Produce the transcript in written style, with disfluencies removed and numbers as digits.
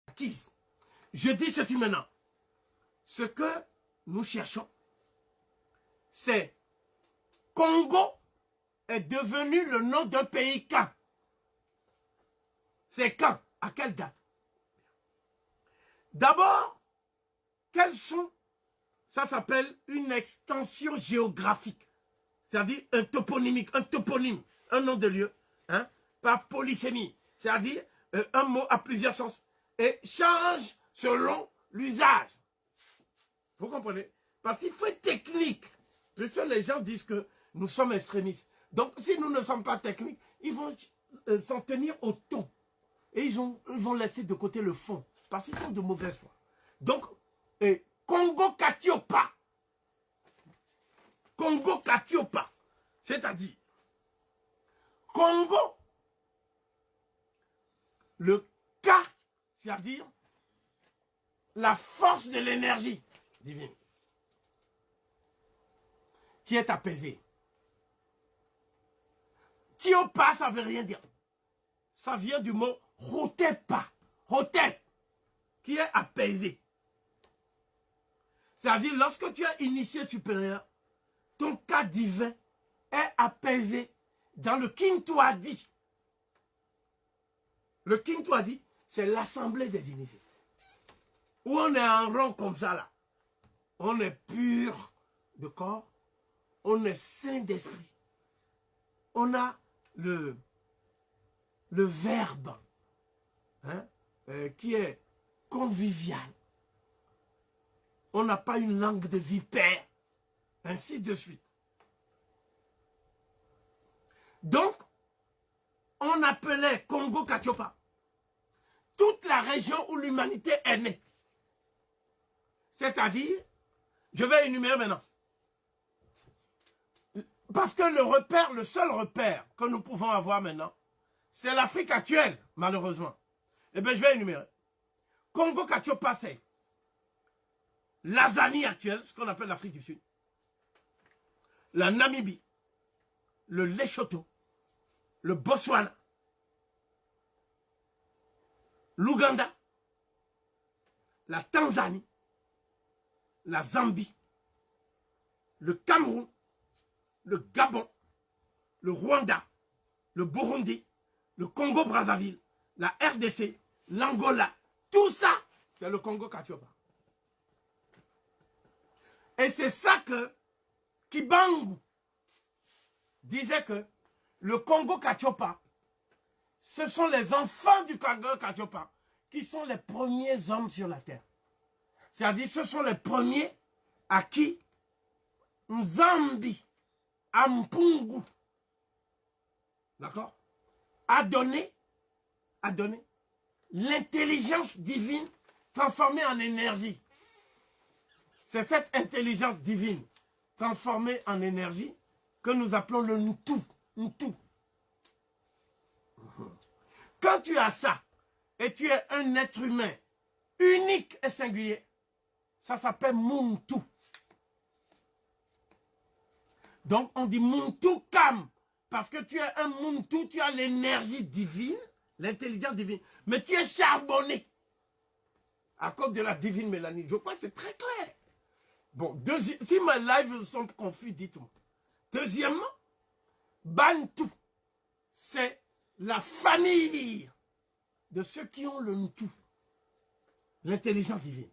acquise. Je dis ceci maintenant. Ce que nous cherchons, c'est Congo est devenu le nom d'un pays quand? C'est quand? À quelle date? D'abord, quels sont? Ça s'appelle une extension géographique. C'est-à-dire un toponymique, un toponyme, un nom de lieu, hein, par polysémie. C'est-à-dire un mot a plusieurs sens et change selon l'usage. Vous comprenez? Parce qu'il faut être technique. Parce que les gens disent que nous sommes extrémistes. Donc, si nous ne sommes pas techniques, ils vont s'en tenir au ton. Et ils vont laisser de côté le fond. Parce qu'ils sont de mauvaise foi. Donc, Congo Katiopa. Congo Katiopa. C'est-à-dire, Congo, le K, c'est-à-dire la force de l'énergie divine qui est apaisée. Tiopa, ça veut rien dire. Ça vient du mot Hotepa, Hotep, qui est apaisé. C'est-à-dire, lorsque tu es initié supérieur, ton cas divin est apaisé dans le Kintuadi. Le Kintuadi, c'est l'assemblée des initiés. Où on est en rond comme ça là. On est pur de corps, on est saint d'esprit. On a le verbe, hein, qui est convivial. On n'a pas une langue de vipère, ainsi de suite. Donc, on appelait Congo Katiopa toute la région où l'humanité est née. C'est-à-dire, je vais énumérer maintenant. Parce que le seul repère que nous pouvons avoir maintenant, c'est l'Afrique actuelle, malheureusement. Eh bien, je vais énumérer. Congo Katiopa, c'est l'Azanie actuelle, ce qu'on appelle l'Afrique du Sud, la Namibie, le Lesotho, le Botswana, l'Ouganda, la Tanzanie, la Zambie, le Cameroun, le Gabon, le Rwanda, le Burundi, le Congo-Brazzaville, la RDC, l'Angola, tout ça, c'est le Congo Katiopa. Et c'est ça que Kibangu disait que le Congo Katiopa, ce sont les enfants du Congo Katiopa qui sont les premiers hommes sur la terre. C'est-à-dire, ce sont les premiers à qui Nzambi, Ampungu, d'accord, a donné l'intelligence divine transformée en énergie. C'est cette intelligence divine transformée en énergie que nous appelons le Ntu. Ntu. Quand tu as ça, et tu es un être humain unique et singulier, ça s'appelle Muntu. Donc on dit Muntu Kam, parce que tu es un Muntu, tu as l'énergie divine, l'intelligence divine, mais tu es charbonné à cause de la divine mélanine. Je crois que c'est très clair. Bon, si mes lives sont confus, dites-moi. Deuxièmement, Bantu, c'est la famille de ceux qui ont le Ntu, l'intelligence divine.